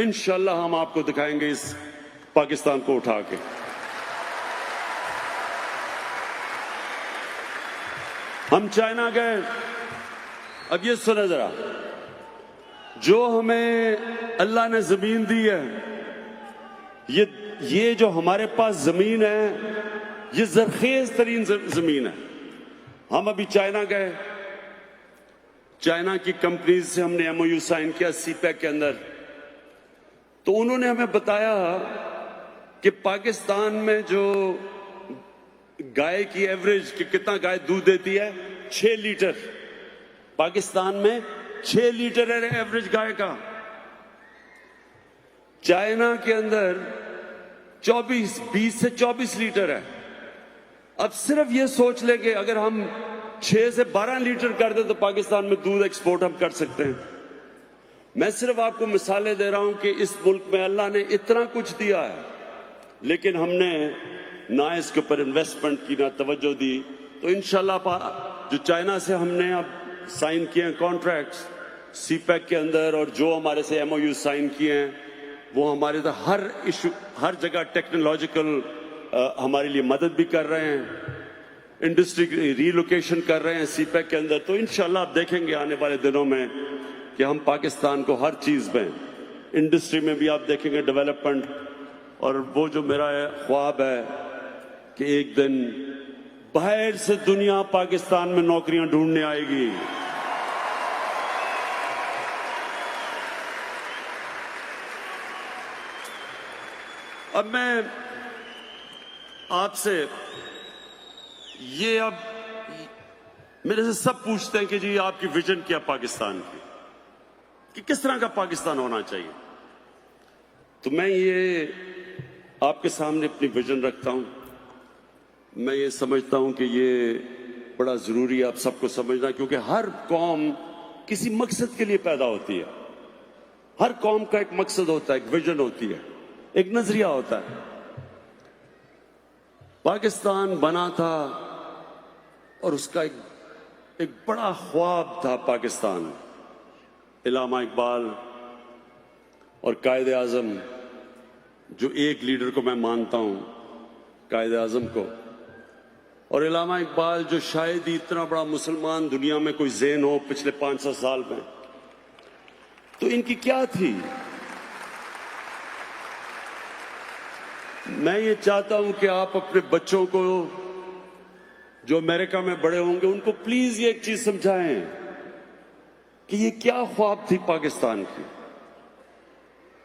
इंशाल्लाह हम आपको दिखाएंगे इस पाकिस्तान को उठा के। हम चाइना गए, अब ये सुने जरा, जो हमें अल्लाह ने जमीन दी है, ये जो हमारे पास जमीन है, ये जरखेज तरीन जमीन है। हम अभी चाइना गए, चाइना की कंपनीज से हमने MOU साइन किया सीपैक के अंदर। तो उन्होंने हमें बताया कि पाकिस्तान में जो गाय की एवरेज कि कितना गाय दूध देती है, 6 लीटर। पाकिस्तान में 6 लीटर है एवरेज गाय का। चाइना के अंदर 20 से 24 लीटर है। अब सिर्फ ये सोच ले कि अगर हम 6 से 12 लीटर कर दे तो पाकिस्तान में दूध एक्सपोर्ट हम कर सकते हैं। मैं सिर्फ आपको मिसालें दे रहा हूं कि इस मुल्क में अल्लाह ने इतना कुछ दिया है, लेकिन हमने ना इसके ऊपर इन्वेस्टमेंट की, ना तवज्जो दी। तो इंशाल्लाह जो चाइना से हमने अब साइन किए हैं कॉन्ट्रैक्ट्स सीपैक के अंदर, और जो हमारे से MOU साइन किए हैं, वो हमारे तो हर इशू, हर जगह टेक्नोलॉजिकल हमारे लिए मदद भी कर रहे हैं, इंडस्ट्री रीलोकेशन कर रहे हैं सीपैक के अंदर। तो इंशाल्लाह आप देखेंगे आने वाले दिनों में कि हम पाकिस्तान को हर चीज में, इंडस्ट्री में भी आप देखेंगे डेवलपमेंट। और वो जो मेरा ख्वाब है कि एक दिन बाहर से दुनिया पाकिस्तान में नौकरियां ढूंढने आएगी। अब मैं आपसे ये अब मेरे से सब पूछते हैं कि जी आपकी विजन क्या पाकिस्तान की, कि किस तरह का पाकिस्तान होना चाहिए। तो मैं ये आपके सामने अपनी विजन रखता हूं। मैं ये समझता हूं कि ये बड़ा जरूरी है आप सबको समझना, क्योंकि हर कौम किसी मकसद के लिए पैदा होती है। हर कौम का एक मकसद होता है, एक विजन होती है, एक नजरिया होता है। पाकिस्तान बना था और उसका एक बड़ा ख्वाब था पाकिस्तान। इलामा इकबाल और कायदे आजम, जो एक लीडर को मैं मानता हूं, कायदे आजम को, और इलामा इकबाल जो शायद ही इतना बड़ा मुसलमान दुनिया में कोई ज़हन हो पिछले 500 साल में, तो इनकी क्या थी। मैं ये चाहता हूं कि आप अपने बच्चों को जो अमेरिका में बड़े होंगे उनको प्लीज ये एक चीज समझाएं कि ये क्या ख्वाब थी पाकिस्तान की।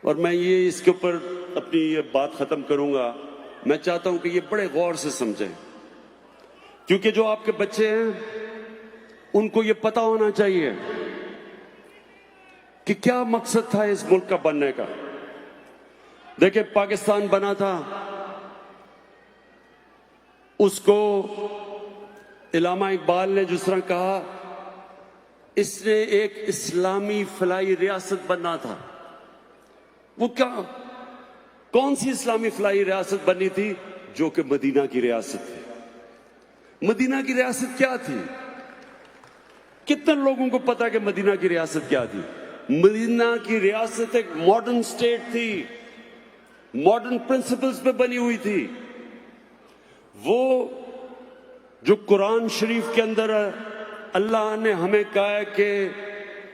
और मैं ये इसके ऊपर अपनी ये बात खत्म करूंगा। मैं चाहता हूं कि ये बड़े गौर से समझें, क्योंकि जो आपके बच्चे हैं उनको ये पता होना चाहिए कि क्या मकसद था इस मुल्क का बनने का। देखिए, पाकिस्तान बना था, उसको इलामा इकबाल ने जिस तरह कहा, इसने एक इस्लामी फलाई रियासत बनना था। वो क्या, कौन सी इस्लामी फलाई रियासत बननी थी? जो कि मदीना की रियासत थी। मदीना की रियासत क्या थी? कितने लोगों को पता कि मदीना की रियासत क्या थी? मदीना की रियासत एक मॉडर्न स्टेट थी, मॉडर्न प्रिंसिपल्स पे बनी हुई थी। वो जो कुरान शरीफ के अंदर अल्लाह ने हमें कहा है कि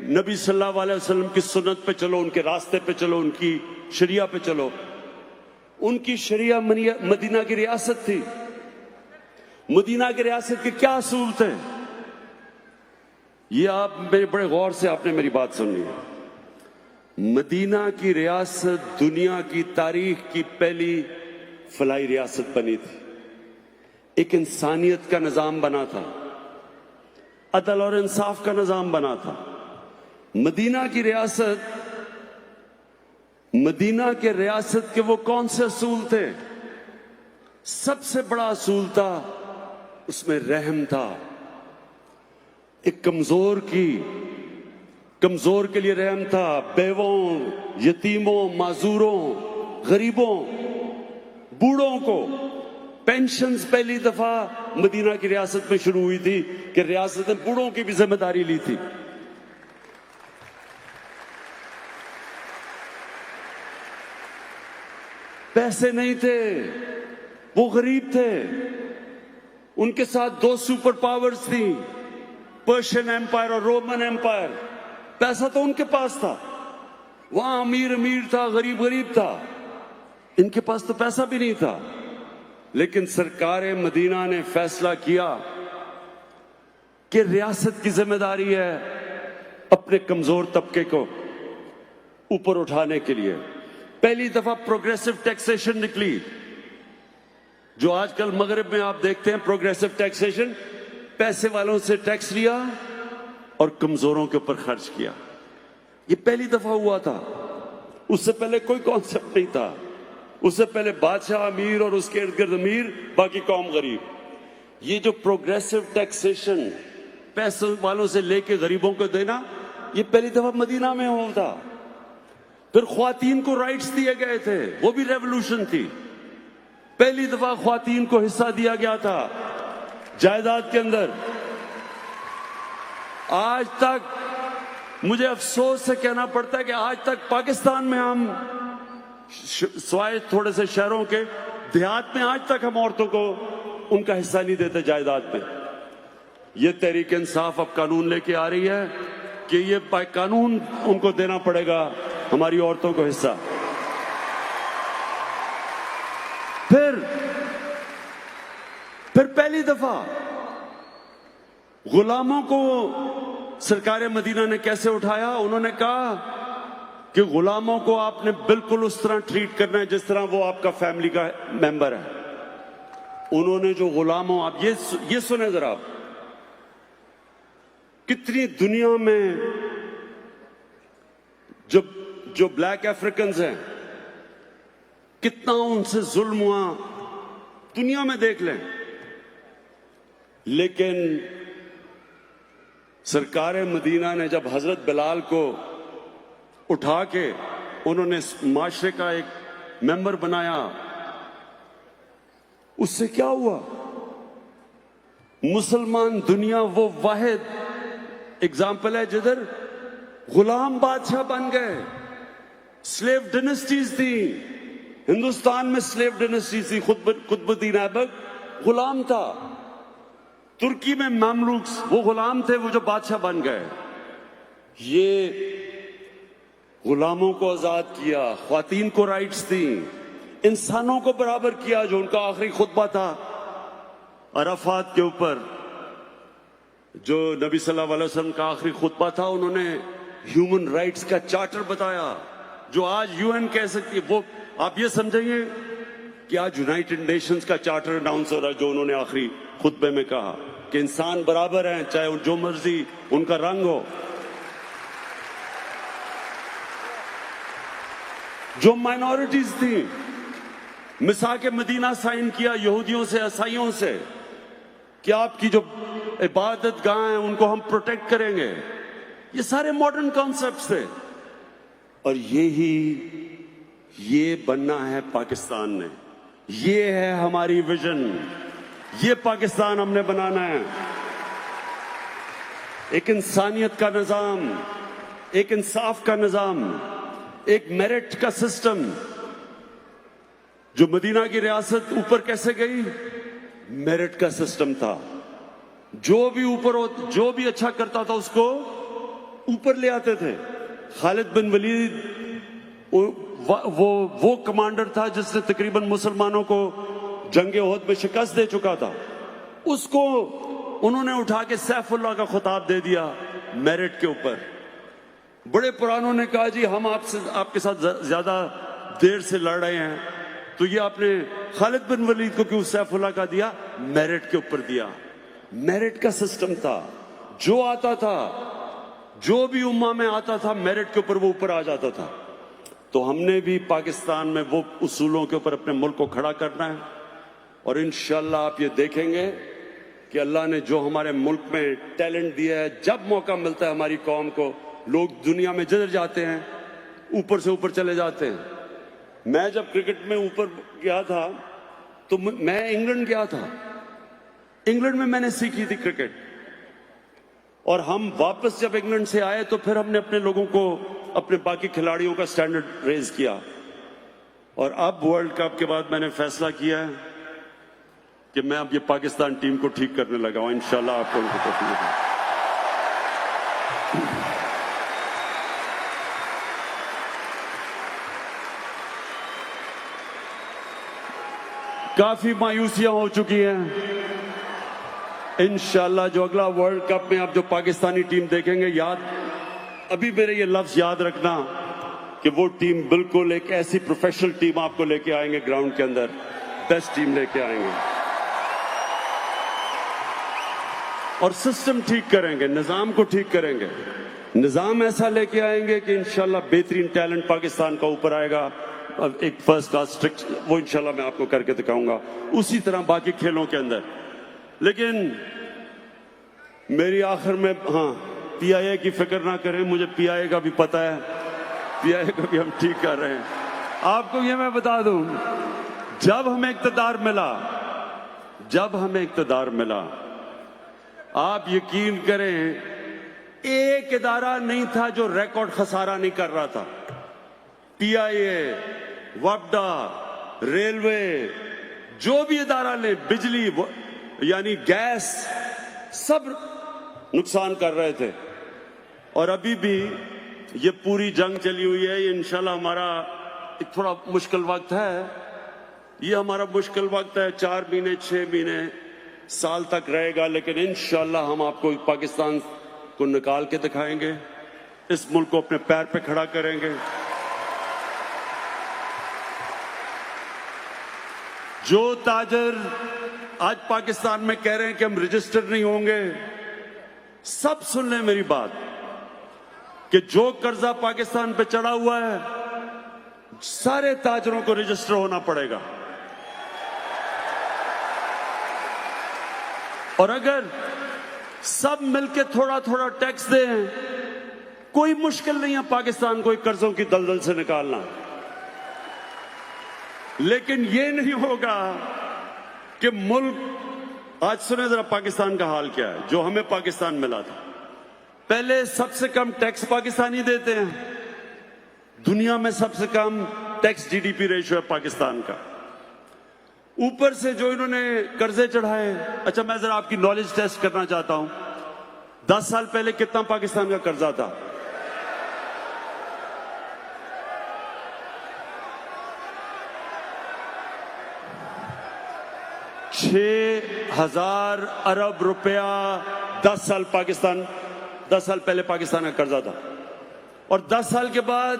नबी सल्लल्लाहु अलैहि वसल्लम की सुन्नत पे चलो, उनके रास्ते पे चलो, उनकी शरिया पे चलो, उनकी शरिया मदीना की रियासत थी। मदीना की रियासत के क्या असूल थे, ये आप मेरे बड़े गौर से आपने मेरी बात सुननी है। मदीना की रियासत दुनिया की तारीख की पहली फलाई रियासत बनी थी। एक इंसानियत का निजाम बना था, अदल और इंसाफ का निजाम बना था। मदीना की रियासत, मदीना के रियासत के वो कौन से असूल थे? सबसे बड़ा असूल था, उसमें रहम था। एक कमजोर के लिए रहम था। बेवों, यतीमों, माजूरों, गरीबों, बूढ़ों को पेंशन्स पहली दफा मदीना की रियासत में शुरू हुई थी कि रियासत ने बूढ़ों की भी जिम्मेदारी ली थी। पैसे नहीं थे, वो गरीब थे, उनके साथ दो सुपर पावर्स थी, पर्शियन एम्पायर और रोमन एम्पायर। पैसा तो उनके पास था, वहां अमीर अमीर था, गरीब गरीब था। इनके पास तो पैसा भी नहीं था। लेकिन सरकार मदीना ने फैसला किया कि रियासत की जिम्मेदारी है अपने कमजोर तबके को ऊपर उठाने के लिए। पहली दफा प्रोग्रेसिव टैक्सेशन निकली, जो आजकल मगरिब में आप देखते हैं। प्रोग्रेसिव टैक्सेशन, पैसे वालों से टैक्स लिया और कमजोरों के ऊपर खर्च किया। ये पहली दफा हुआ था, उससे पहले कोई कॉन्सेप्ट नहीं था। उससे पहले बादशाह अमीर और उसके इर्द गिर्द अमीर, बाकी कौम गरीब। ये जो प्रोग्रेसिव टैक्सेशन, पैसे वालों से लेके गरीबों को देना, ये पहली दफा मदीना में हुआ था। फिर ख्वातीन को राइट्स दिए गए थे, वो भी रेवोल्यूशन थी। पहली दफा ख्वातीन को हिस्सा दिया गया था जायदाद के अंदर। आज तक मुझे अफसोस से कहना पड़ता है कि आज तक पाकिस्तान में हम स्वाय थोड़े से शहरों के, देहात में आज तक हम औरतों को उनका हिस्सा नहीं देते जायदाद में। ये तहरीक इंसाफ अब कानून लेके आ रही है कि ये कानून उनको देना पड़ेगा, हमारी औरतों को हिस्सा। फिर पहली दफा गुलामों को सरकार मदीना ने कैसे उठाया? उन्होंने कहा कि गुलामों को आपने बिल्कुल उस तरह ट्रीट करना है जिस तरह वो आपका फैमिली का मेंबर है। उन्होंने जो गुलामों, आप ये सुने जरा, आप कितनी दुनिया में जो ब्लैक अफ्रीकन्स हैं, कितना उनसे जुल्म हुआ दुनिया में देख लें। लेकिन सरकार मदीना ने जब हजरत बिलाल को उठा के उन्होंने माशरे का एक मेंबर बनाया, उससे क्या हुआ? मुसलमान दुनिया वो वाहिद एग्जाम्पल है जिधर गुलाम बादशाह बन गए। स्लेव डायनेस्टीज थी हिंदुस्तान में, स्लेव डायनेस्टी थी। कुतुबुद्दीन ऐबक गुलाम था, तुर्की में मामलूक वो गुलाम थे, वो जो बादशाह बन गए। ये गुलामों को आजाद किया, ख्वातीन को राइट्स दी, इंसानों को बराबर किया। जो उनका आखिरी खुतबा था अराफात के ऊपर, जो नबी सल्लल्लाहु अलैहि वसल्लम का आखिरी खुतबा था, उन्होंने ह्यूमन राइट्स का चार्टर बताया जो आज यूएन कह सकती है। वो आप ये समझेंगे कि आज यूनाइटेड नेशंस का चार्टर अनाउंस हो रहा है, जो उन्होंने आखिरी खुतबे में कहा कि इंसान बराबर हैं, चाहे जो मर्जी उनका रंग हो। जो माइनॉरिटीज थी, मिसाक मदीना साइन किया यहूदियों से, ईसाइयों से, कि आपकी जो इबादत गाह हैं उनको हम प्रोटेक्ट करेंगे। ये सारे मॉडर्न कॉन्सेप्ट्स थे। और ये बनना है पाकिस्तान ने। ये है हमारी विजन, ये पाकिस्तान हमने बनाना है। एक इंसानियत का निजाम, एक इंसाफ का निजाम, एक मेरिट का सिस्टम। जो मदीना की रियासत ऊपर कैसे गई? मेरिट का सिस्टम था। जो भी ऊपर हो, जो भी अच्छा करता था उसको ऊपर ले आते थे। खालिद बिन वलीद वो कमांडर था जिसने तकरीबन मुसलमानों को जंगे ओहद में शिकस्त दे चुका था। उसको उन्होंने उठा के सैफुल्लाह का खिताब दे दिया मेरिट के ऊपर। बड़े पुरानों ने कहा जी हम आपके साथ ज्यादा देर से लड़ रहे हैं, तो ये आपने खालिद बिन वलीद को क्यों सैफुल्लाह का दिया? मेरिट के ऊपर दिया। मेरिट का सिस्टम था। जो आता था, जो भी उम्मा में आता था, मेरिट के ऊपर वो ऊपर आ जाता था। तो हमने भी पाकिस्तान में वो उसूलों के ऊपर अपने मुल्क को खड़ा करना है। और इंशाल्लाह आप ये देखेंगे कि अल्लाह ने जो हमारे मुल्क में टैलेंट दिया है, जब मौका मिलता है हमारी कौम को, लोग दुनिया में जिधर जाते हैं ऊपर से ऊपर चले जाते हैं। मैं जब क्रिकेट में ऊपर गया था तो मैं इंग्लैंड गया था। इंग्लैंड में मैंने सीखी थी क्रिकेट। और हम वापस जब इंग्लैंड से आए तो फिर हमने अपने लोगों को, अपने बाकी खिलाड़ियों का स्टैंडर्ड रेज किया। और अब वर्ल्ड कप के बाद मैंने फैसला किया है कि मैं अब ये पाकिस्तान टीम को ठीक करने लगा हूं। इंशाल्लाह आपको उनको तौफीक है। काफी मायूसियां हो चुकी हैं। इंशाल्लाह जो अगला वर्ल्ड कप में आप जो पाकिस्तानी टीम देखेंगे, अभी मेरे ये लफ्ज याद रखना कि वो टीम बिल्कुल एक ऐसी प्रोफेशनल टीम आपको लेके आएंगे ग्राउंड के अंदर, बेस्ट टीम लेके आएंगे। और सिस्टम ठीक करेंगे, निजाम को ठीक करेंगे। निजाम ऐसा लेके आएंगे कि इंशाल्लाह बेहतरीन टैलेंट पाकिस्तान का ऊपर आएगा। एक फर्स्ट क्लास स्ट्रिक्ट, वो इंशाल्लाह मैं आपको करके दिखाऊंगा। उसी तरह बाकी खेलों के अंदर। लेकिन मेरी आखिर में, हाँ, पीआईए की फिक्र ना करें, मुझे पीआईए का भी पता है, पीआईए को भी हम ठीक कर रहे हैं। आपको ये मैं बता दूं, जब हमें इक़्तिदार मिला, आप यकीन करें, एक इदारा नहीं था जो रिकॉर्ड खसारा नहीं कर रहा था। पीआईए, वफदा, रेलवे, जो भी इदारा ले, बिजली यानी गैस, सब नुकसान कर रहे थे। और अभी भी ये पूरी जंग चली हुई है। ये इंशाल्लाह हमारा एक थोड़ा मुश्किल वक्त है। ये हमारा मुश्किल वक्त है, 4 महीने 6 महीने साल तक रहेगा। लेकिन इंशाल्लाह हम आपको पाकिस्तान को निकाल के दिखाएंगे, इस मुल्क को अपने पैर पे खड़ा करेंगे। जो ताजर आज पाकिस्तान में कह रहे हैं कि हम रजिस्टर नहीं होंगे, सब सुन लें मेरी बात कि जो कर्जा पाकिस्तान पे चढ़ा हुआ है सारे ताजरों को रजिस्टर होना पड़ेगा। और अगर सब मिलके थोड़ा थोड़ा टैक्स दें, कोई मुश्किल नहीं है पाकिस्तान को कर्जों की दलदल से निकालना। लेकिन यह नहीं होगा कि मुल्क, आज सुने जरा पाकिस्तान का हाल क्या है, जो हमें पाकिस्तान मिला था। पहले सबसे कम टैक्स पाकिस्तानी देते हैं, दुनिया में सबसे कम टैक्स जीडीपी रेशियो है पाकिस्तान का। ऊपर से जो इन्होंने कर्जे चढ़ाए, अच्छा मैं जरा आपकी नॉलेज टेस्ट करना चाहता हूं, 10 साल पहले कितना पाकिस्तान का कर्जा था? $6,000 अरब रुपया 10 साल पहले पाकिस्तान का कर्जा था। और 10 साल के बाद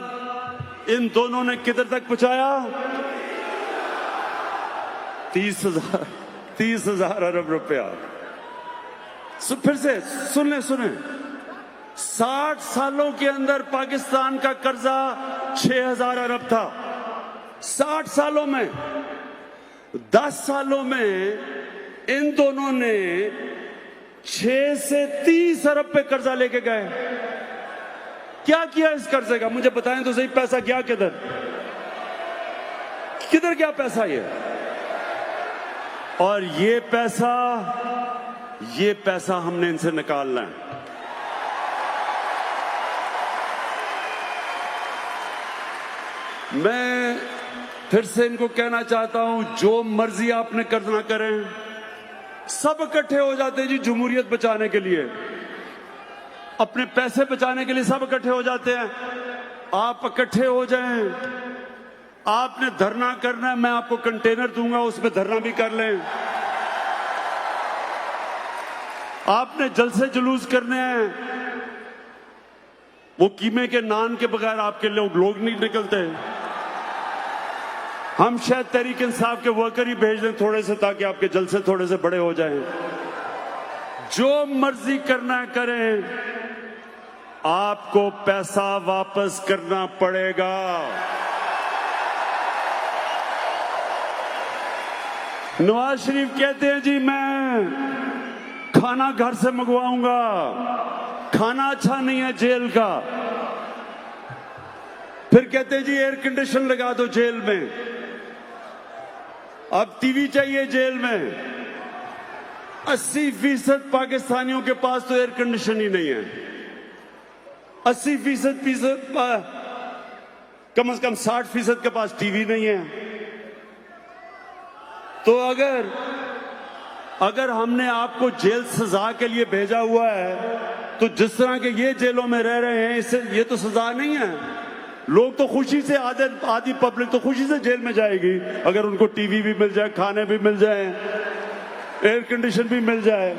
इन दोनों ने किधर तक पहुंचाया? 30,000 अरब रुपया। फिर से सुने 60 सालों के अंदर पाकिस्तान का कर्जा 6,000 अरब था। 60 सालों में, 10 सालों में इन दोनों ने 6 से 30 अरब पे कर्जा लेके गए। क्या किया इस कर्जे का? मुझे बताएं तो सही, पैसा गया किधर? किधर गया पैसा ये? और ये पैसा हमने इनसे निकालना है। मैं फिर से इनको कहना चाहता हूं, जो मर्जी आपने करना करें, सब इकट्ठे हो जाते हैं जी जमहूरियत बचाने के लिए, अपने पैसे बचाने के लिए सब इकट्ठे हो जाते हैं। आप इकट्ठे हो जाएं, आपने धरना करना है, मैं आपको कंटेनर दूंगा, उसमें धरना भी कर लें। आपने जलसे जुलूस करने हैं, वो कीमे के नान के बगैर आपके लोग नहीं निकलते। हम शायद तहरीक इंसाफ के वर्कर ही भेज दें थोड़े से, ताकि आपके जलसे थोड़े से बड़े हो जाएं। जो मर्जी करना है करें, आपको पैसा वापस करना पड़ेगा। नवाज शरीफ कहते हैं जी मैं खाना घर से मंगवाऊंगा, खाना अच्छा नहीं है जेल का। फिर कहते हैं जी एयर कंडीशन लगा दो जेल में। अब टीवी चाहिए जेल में। 80% पाकिस्तानियों के पास तो एयर कंडीशन ही नहीं है। 80% कम से कम 60% के पास टीवी नहीं है। तो अगर हमने आपको जेल सजा के लिए भेजा हुआ है, तो जिस तरह के ये जेलों में रह रहे हैं, इससे ये तो सजा नहीं है। लोग तो खुशी से, आधी पब्लिक तो खुशी से जेल में जाएगी अगर उनको टीवी भी मिल जाए, खाने भी मिल जाए, एयर कंडीशन भी मिल जाए।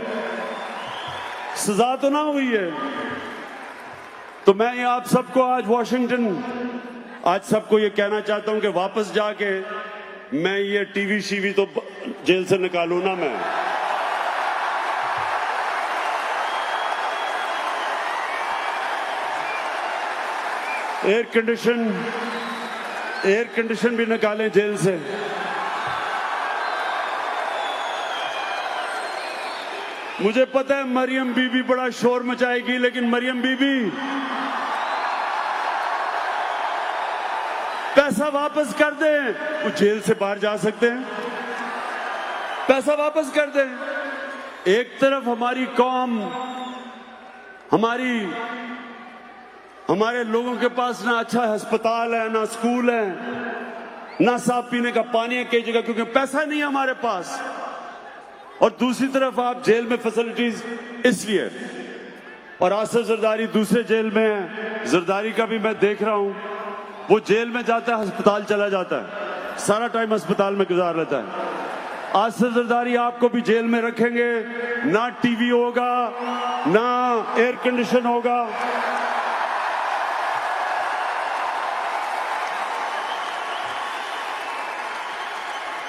सजा तो ना हुई है। तो मैं ये आप सबको आज सबको ये कहना चाहता हूं कि वापस जाके मैं ये टीवी शीवी तो जेल से निकालू ना। मैं एयर कंडीशन भी निकालें जेल से। मुझे पता है मरियम बीबी बड़ा शोर मचाएगी, लेकिन मरियम बीबी पैसा वापस कर दें, वो जेल से बाहर जा सकते हैं। पैसा वापस कर दें। एक तरफ हमारी कौम, हमारे लोगों के पास ना अच्छा अस्पताल है, ना स्कूल है, ना साफ पीने का पानी है कई जगह, क्योंकि पैसा नहीं है हमारे पास। और दूसरी तरफ आप जेल में फैसिलिटीज इसलिए। और आसिफ जरदारी दूसरे जेल में है। जरदारी का भी मैं देख रहा हूं, वो जेल में जाता है, अस्पताल चला जाता है, सारा टाइम अस्पताल में गुजार लेता है। आसिफ जरदारी आपको भी जेल में रखेंगे, ना टीवी होगा, ना एयर कंडीशन होगा।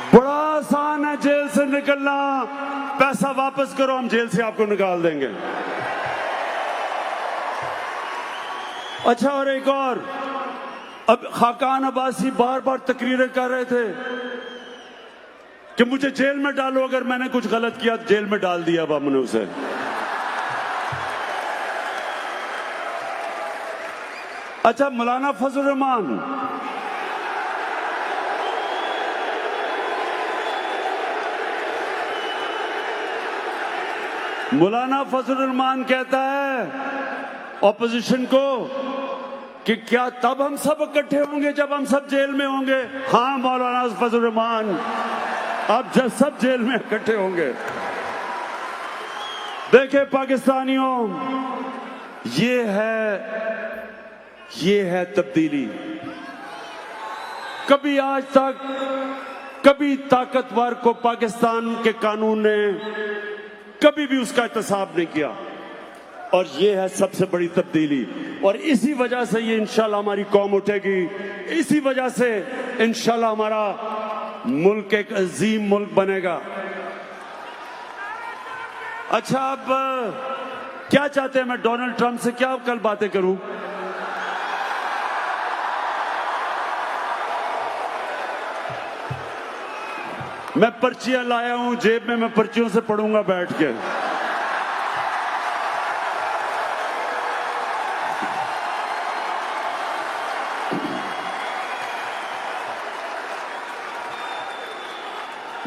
बड़ा आसान है जेल से निकलना, पैसा वापस करो, हम जेल से आपको निकाल देंगे। अच्छा, और एक और, अब खाकान अब्बासी बार बार तकरीरें कर रहे थे कि मुझे जेल में डालो, अगर मैंने कुछ गलत किया तो जेल में डाल दिया अब हमने उसे। अच्छा, मौलाना फजल रहमान, मौलाना फजल रहमान कहता है ऑपोजिशन को कि क्या तब हम सब इकट्ठे होंगे जब हम सब जेल में होंगे? हाँ मौलाना फजल रहमान, अब जब सब जेल में इकट्ठे होंगे। देखे पाकिस्तानियों, ये है तब्दीली। कभी आज तक कभी ताकतवर को पाकिस्तान के कानून ने कभी भी उसका एहतसाब नहीं किया, और ये है सबसे बड़ी तब्दीली। और इसी वजह से ये इंशाल्लाह हमारी कौम उठेगी, इसी वजह से इंशाल्लाह हमारा मुल्क एक अजीम मुल्क बनेगा। अच्छा, अब क्या चाहते हैं? मैं डोनाल्ड ट्रंप से क्या कल बातें करूं? मैं पर्चियां लाया हूं जेब में, मैं पर्चियों से पढ़ूंगा बैठ के।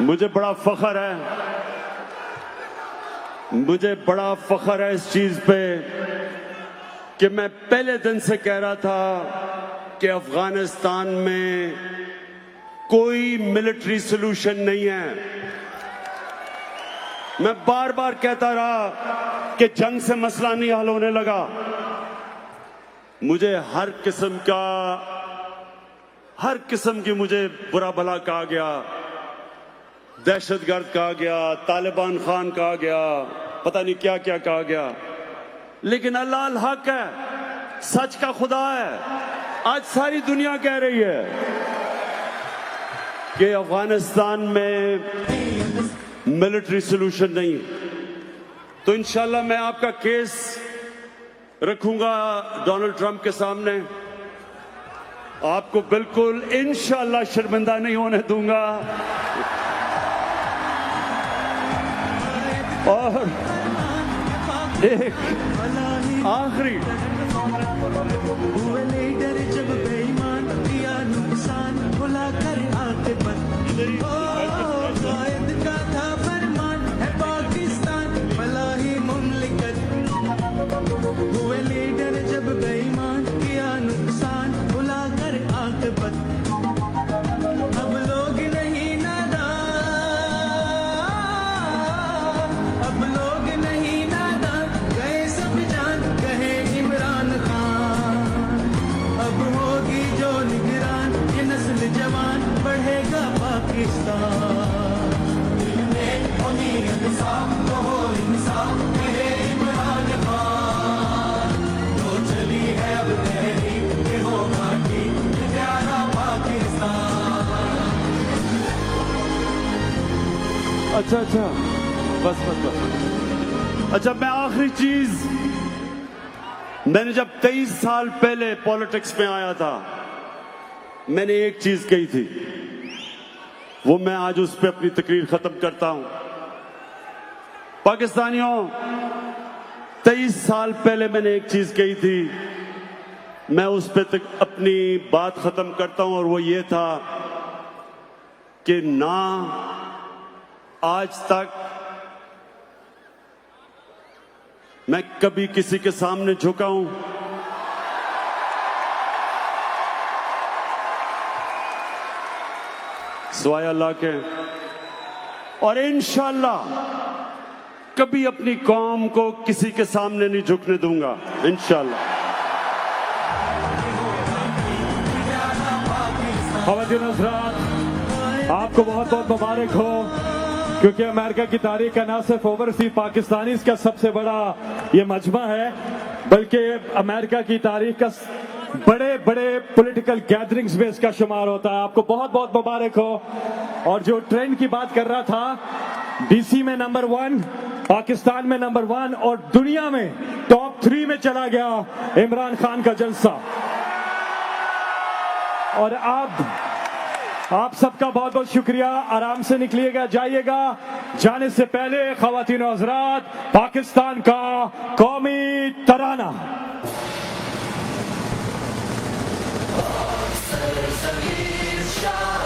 मुझे बड़ा फख्र है इस चीज पे कि मैं पहले दिन से कह रहा था कि अफगानिस्तान में कोई मिलिट्री सॉल्यूशन नहीं है। मैं बार बार कहता रहा कि जंग से मसला नहीं हल होने लगा। मुझे हर किस्म की मुझे बुरा भला कहा गया, दहशतगर्द कहा गया, तालिबान खान कहा गया, पता नहीं क्या क्या कहा गया, लेकिन अल्लाह अल हक है, सच का खुदा है। आज सारी दुनिया कह रही है कि अफगानिस्तान में मिलिट्री सॉल्यूशन नहीं। तो इंशाल्लाह मैं आपका केस रखूंगा डोनाल्ड ट्रंप के सामने, आपको बिल्कुल इंशाल्लाह शर्मिंदा नहीं होने दूंगा। और एक आखिरी, हुए लीडर जब बेईमान किया नुकसान, भुला कर आखिरत कायद का था फरमान है पाकिस्तान भला ही मुमलिकत। हुए लीडर जब बेईमान किया नुकसान, भुला कर आखिरत। अब लोग नहीं नादान, अब लोग नहीं नादान, गए सब जान कहे इमरान खान। अब होगी जो निगरान, ये नस्ल जवान बढ़ेगा पाकिस्तान। दिल में होगी इंसाफ तो हो इंसाफ कहे इमरान खान। जो चली है अब तहरीक के होगा ठीक प्यारा पाकिस्तान। अच्छा, बस। अच्छा, मैं आखिरी चीज, मैंने जब 23 साल पहले पॉलिटिक्स में आया था, मैंने एक चीज कही थी, वो मैं आज उस पर अपनी तकरीर खत्म करता हूं। पाकिस्तानियों, 23 साल पहले मैंने एक चीज कही थी, मैं उस पर अपनी बात खत्म करता हूं, और वो ये था कि ना आज तक मैं कभी किसी के सामने झुका हूं, सिवाय अल्लाह के, और इंशाल्लाह कभी अपनी कौम को किसी के सामने नहीं झुकने दूंगा, इंशाल्लाह। ख़वातीन हज़रात, आपको बहुत बहुत मुबारक हो, क्योंकि अमेरिका की तारीख का ना सिर्फ ओवरसीज पाकिस्तानीज़ का सबसे बड़ा ये मजमा है, बल्कि अमेरिका की तारीख का बड़े बड़े पॉलिटिकल गैदरिंग्स में इसका शुमार होता है। आपको बहुत बहुत मुबारक हो। और जो ट्रेंड की बात कर रहा था, डीसी में नंबर 1, पाकिस्तान में नंबर 1 और दुनिया में टॉप 3 में चला गया इमरान खान का जलसा। और आप सबका बहुत बहुत शुक्रिया। आराम से निकलिएगा, जाइएगा। जाने से पहले ख्वातीन और हज़रात, पाकिस्तान का कौमी तराना। सर सगीर शाह